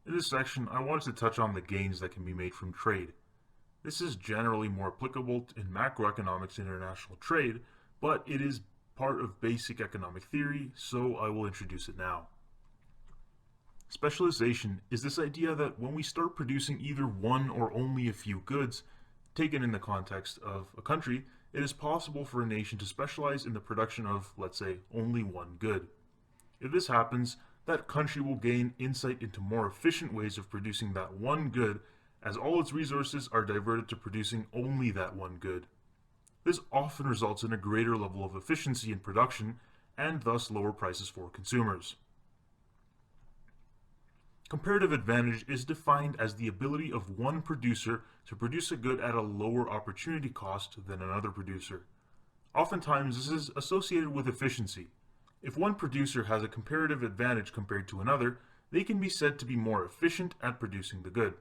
In this section, I wanted to touch on the gains that can be made from trade. This is generally more applicable in macroeconomics and international trade, but it is part of basic economic theory, so I will introduce it now. Specialization is this idea that when we start producing either one or only a few goods, taken in the context of a country, it is possible for a nation to specialize in the production of, let's say, only one good. If this happens, that country will gain insight into more efficient ways of producing that one good, as all its resources are diverted to producing only that one good. This often results in a greater level of efficiency in production and thus lower prices for consumers. Comparative advantage is defined as the ability of one producer to produce a good at a lower opportunity cost than another producer. Oftentimes, this is associated with efficiency. If one producer has a comparative advantage compared to another, they can be said to be more efficient at producing the good.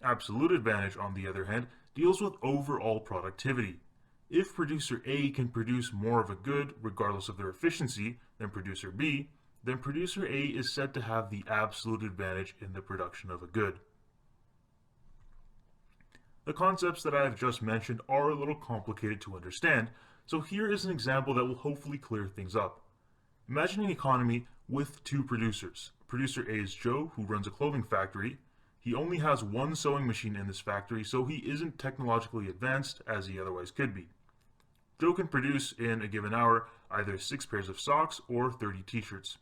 Absolute advantage, on the other hand, deals with overall productivity. If producer A can produce more of a good regardless of their efficiency than producer B, then producer A is said to have the absolute advantage in the production of a good. The concepts that I have just mentioned are a little complicated to understand, so here is an example that will hopefully clear things up. Imagine an economy with two producers. Producer A is Joe, who runs a clothing factory. He only has one sewing machine in this factory, so he isn't technologically advanced as he otherwise could be. Joe can produce in a given hour either 6 pairs of socks or 30 t-shirts.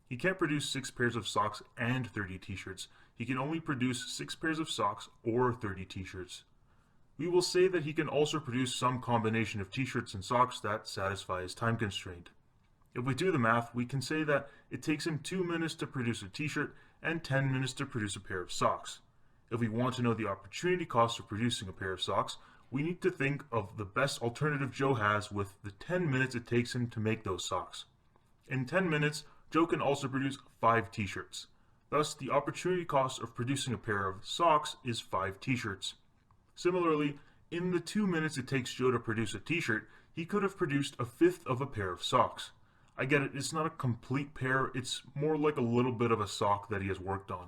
He can't produce 6 pairs of socks and 30 t-shirts. He can only produce 6 pairs of socks or 30 t-shirts. We will say that he can also produce some combination of t-shirts and socks that satisfy his time constraint. If we do the math, we can say that it takes him 2 minutes to produce a t-shirt and 10 minutes to produce a pair of socks. If we want to know the opportunity cost of producing a pair of socks, we need to think of the best alternative Joe has with the 10 minutes it takes him to make those socks. In 10 minutes, Joe can also produce 5 t-shirts. Thus, the opportunity cost of producing a pair of socks is 5 t-shirts. Similarly, in the 2 minutes it takes Joe to produce a t-shirt, he could have produced a fifth of a pair of socks. I get it, it's not a complete pair, it's more like a little bit of a sock that he has worked on.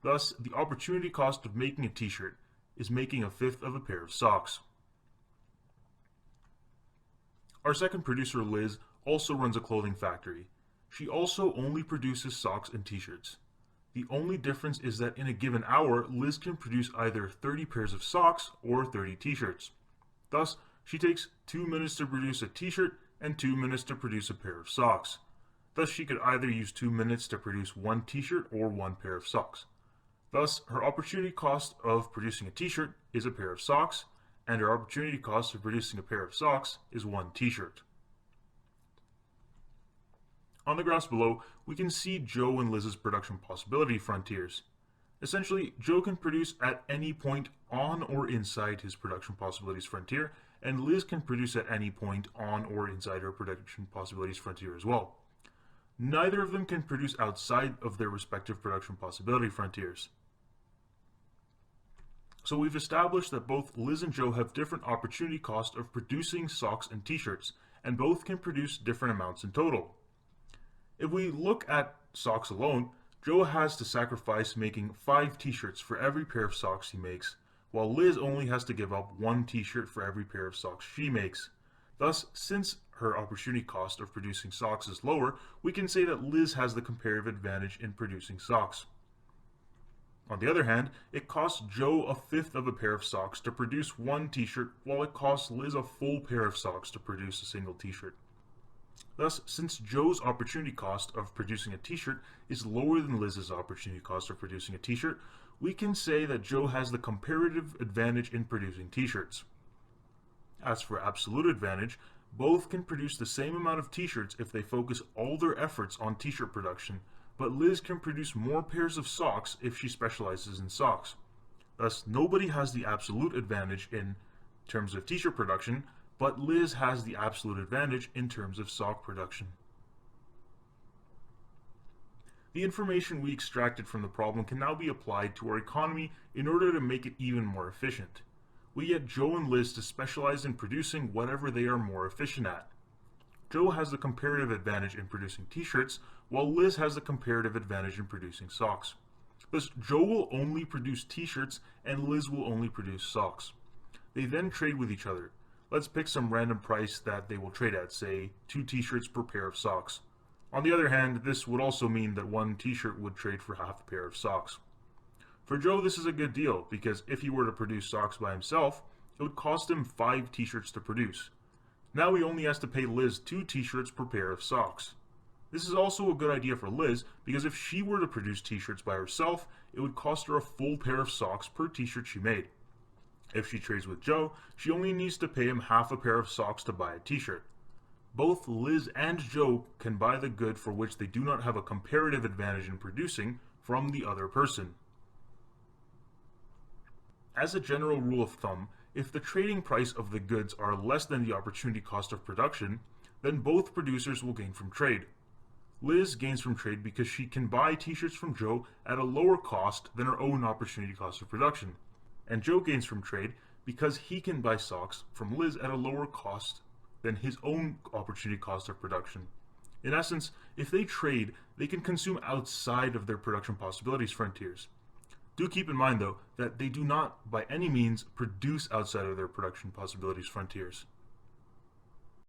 Thus, the opportunity cost of making a t-shirt is making a fifth of a pair of socks. Our second producer, Liz, also runs a clothing factory. She also only produces socks and t-shirts. The only difference is that in a given hour, Liz can produce either 30 pairs of socks or 30 t-shirts. Thus, she takes 2 minutes to produce a t-shirt and 2 minutes to produce a pair of socks. Thus, she could either use 2 minutes to produce one t-shirt or one pair of socks. Thus, her opportunity cost of producing a t-shirt is a pair of socks, and her opportunity cost of producing a pair of socks is one t-shirt. On the graphs below, we can see Joe and Liz's production possibility frontiers. Essentially, Joe can produce at any point on or inside his production possibilities frontier, and Liz can produce at any point on or inside her production possibilities frontier as well. Neither of them can produce outside of their respective production possibility frontiers. So we've established that both Liz and Joe have different opportunity cost of producing socks and t-shirts, and both can produce different amounts in total. If we look at socks alone, Joe has to sacrifice making 5 t-shirts for every pair of socks he makes, while Liz only has to give up 1 t-shirt for every pair of socks she makes. Thus, since her opportunity cost of producing socks is lower, we can say that Liz has the comparative advantage in producing socks. On the other hand, it costs Joe a fifth of a pair of socks to produce 1 t-shirt, while it costs Liz a full pair of socks to produce a single t-shirt. Thus, since Joe's opportunity cost of producing a t-shirt is lower than Liz's opportunity cost of producing a t-shirt, we can say that Joe has the comparative advantage in producing t-shirts. As for absolute advantage, both can produce the same amount of t-shirts if they focus all their efforts on t-shirt production, but Liz can produce more pairs of socks if she specializes in socks. Thus, nobody has the absolute advantage in terms of t-shirt production, but Liz has the absolute advantage in terms of sock production. The information we extracted from the problem can now be applied to our economy in order to make it even more efficient. We get Joe and Liz to specialize in producing whatever they are more efficient at. Joe has the comparative advantage in producing t-shirts, while Liz has the comparative advantage in producing socks. Thus, Joe will only produce t-shirts and Liz will only produce socks. They then trade with each other. Let's pick some random price that they will trade at, say 2 t-shirts per pair of socks. On the other hand, this would also mean that 1 t-shirt would trade for half a pair of socks. For Joe, this is a good deal, because if he were to produce socks by himself, it would cost him 5 t-shirts to produce. Now he only has to pay Liz 2 t-shirts per pair of socks. This is also a good idea for Liz, because if she were to produce t-shirts by herself, it would cost her a full pair of socks per t-shirt she made. If she trades with Joe, she only needs to pay him half a pair of socks to buy a t-shirt. Both Liz and Joe can buy the good for which they do not have a comparative advantage in producing from the other person. As a general rule of thumb, if the trading price of the goods are less than the opportunity cost of production, then both producers will gain from trade. Liz gains from trade because she can buy t-shirts from Joe at a lower cost than her own opportunity cost of production. And Joe gains from trade because he can buy socks from Liz at a lower cost than his own opportunity cost of production. In essence, if they trade, they can consume outside of their production possibilities frontiers. Do keep in mind, though, that they do not, by any means, produce outside of their production possibilities frontiers.